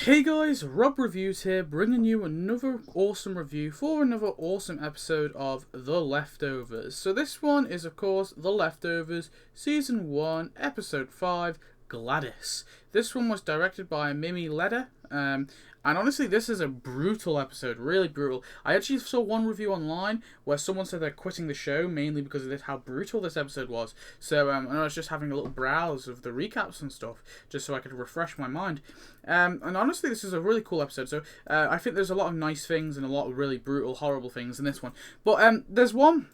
Hey guys, Rob Reviews here, bringing you another awesome review for another awesome episode of The Leftovers. So this one is, of course, The Leftovers, Season 1, Episode 5, Gladys. This one was directed by Mimi Leder, and honestly, this is a brutal episode, really brutal. I actually saw one review online where someone said they're quitting the show mainly because of how brutal this episode was. So and I was just having a little browse of the recaps and stuff, just so I could refresh my mind. And honestly, this is a really cool episode. So I think there's a lot of nice things and a lot of really brutal, horrible things in this one. But there's one.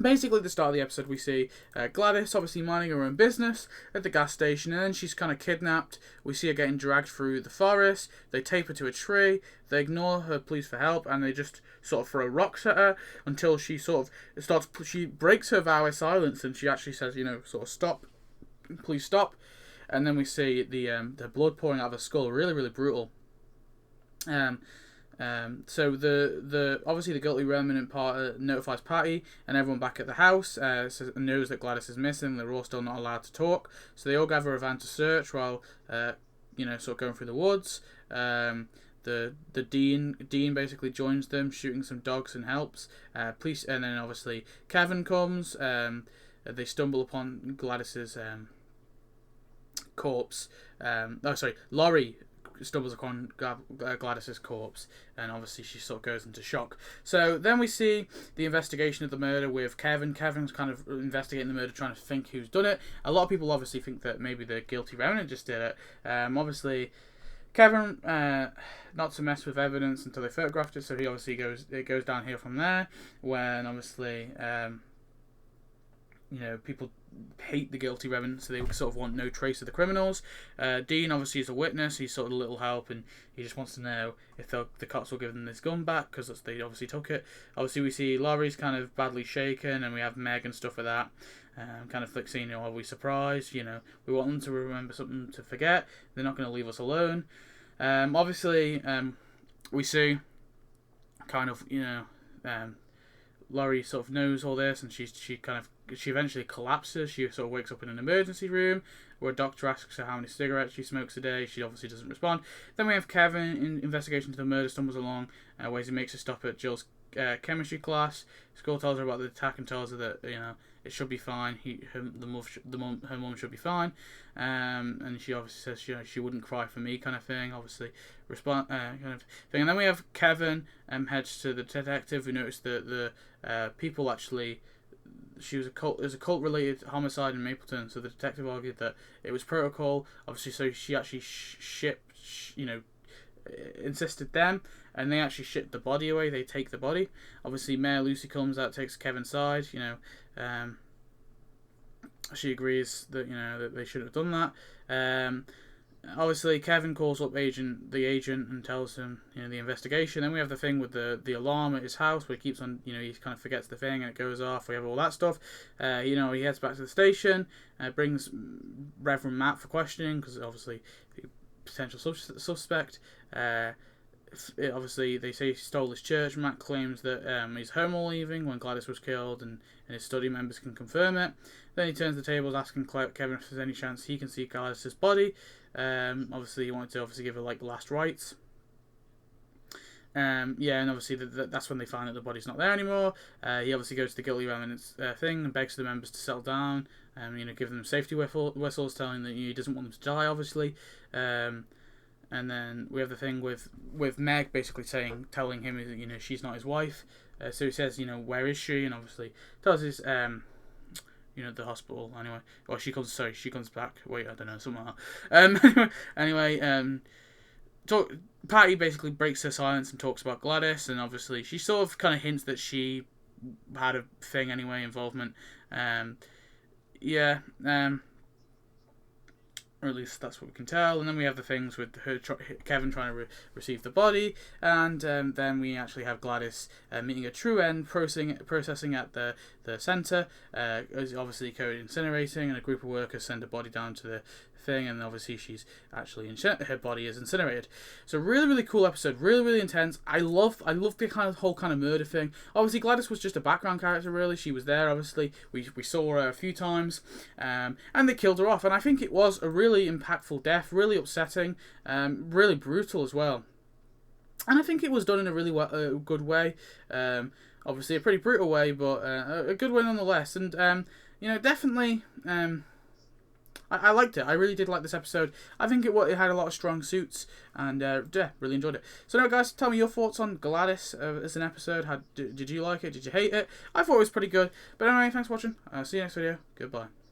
Basically, at the start of the episode, we see Gladys obviously minding her own business at the gas station, and then she's kind of kidnapped. We see her getting dragged through the forest. They tape her to a tree. They ignore her pleas for help, and they just sort of throw rocks at her until she sort of starts. She breaks her vow of silence, and she actually says, sort of stop, please stop. And then we see the blood pouring out of her skull. Really, really brutal. So the obviously the Guilty Remnant part notifies Patti and everyone back at the house, knows that Gladys is missing. They're all still not allowed to talk, so they all gather a van to search while sort of going through the woods. The Dean basically joins them, shooting some dogs and helps. Police, and then obviously Kevin comes. They stumble upon Gladys's corpse. Laurie stumbles upon Gladys's corpse, and obviously she sort of goes into shock. So then we see the investigation of the murder with Kevin. Kevin's kind of investigating the murder, trying to think who's done it. A lot of people obviously think that maybe the Guilty Remnant just did it. Obviously Kevin, not to mess with evidence until they photographed it, so he obviously goes downhill from there, when obviously people hate the Guilty Remnant, so they sort of want no trace of the criminals. Dean obviously is a witness. He's sort of a little help, and he just wants to know if the cops will give them this gun back, because they obviously took it. Obviously we see Laurie's kind of badly shaken, and we have Meg and stuff like that. Kind of like saying, are we surprised? We want them to remember something to forget. They're not going to leave us alone. Obviously we see kind of Laurie sort of knows all this, and she eventually collapses. She sort of wakes up in an emergency room where a doctor asks her how many cigarettes she smokes a day. She obviously doesn't respond. Then we have Kevin in investigation into the murder, stumbles along, where he makes a stop at Jill's chemistry class. School tells her about the attack and tells her that it should be fine. Her mum should be fine. And she obviously says she wouldn't cry for me, kind of thing. Obviously, kind of thing. And then we have Kevin heads to the detective, who noticed that the people actually. There's a cult related homicide in Mapleton, so the detective argued that it was protocol. Obviously, so she actually insisted them, and they actually shipped the body away. They take the body. Obviously, Mayor Lucy comes out, takes Kevin's side. She agrees that that they shouldn't have done that. Obviously, Kevin calls up the agent and tells him the investigation. Then we have the thing with the alarm at his house, where he keeps on he kind of forgets the thing and it goes off. We have all that stuff. He heads back to the station, brings Reverend Matt for questioning, because obviously the potential suspect. Obviously, they say he stole his church. Matt claims that he's home all evening when Gladys was killed, and his study members can confirm it. Then he turns the tables, asking Kevin if there's any chance he can see Gladys's body. Obviously, he wanted to give her last rites. And obviously that's when they find that the body's not there anymore. He obviously goes to the Guilty Remnant's thing and begs the members to settle down. Give them safety whistles, telling them that he doesn't want them to die, obviously. And then we have the thing with Meg basically telling him that she's not his wife. So he says, where is she? And obviously tells his the hospital anyway. Or she comes back. Wait, I don't know, something like that. Anyway, Patti basically breaks her silence and talks about Gladys, and obviously she sort of kind of hints that she had a thing anyway, involvement. Or at least that's what we can tell. And then we have the things with Kevin trying to receive the body, and then we actually have Gladys meeting a true end, processing at the centre. Obviously code incinerating, and a group of workers send a body down to the thing, and obviously she's actually her body is incinerated. So really, really cool episode, really, really intense. I love the whole kind of murder thing. Obviously Gladys was just a background character, really. She was there, obviously. We saw her a few times, and they killed her off, and I think it was a really impactful death, really upsetting, really brutal as well. And I think it was done in a really good way. Obviously a pretty brutal way, but a good way nonetheless. And definitely, I liked it. I really did like this episode. I think it had a lot of strong suits, and yeah, really enjoyed it. So now, guys, tell me your thoughts on Gladys as an episode. Did you like it? Did you hate it? I thought it was pretty good. But anyway, thanks for watching. See you next video. Goodbye.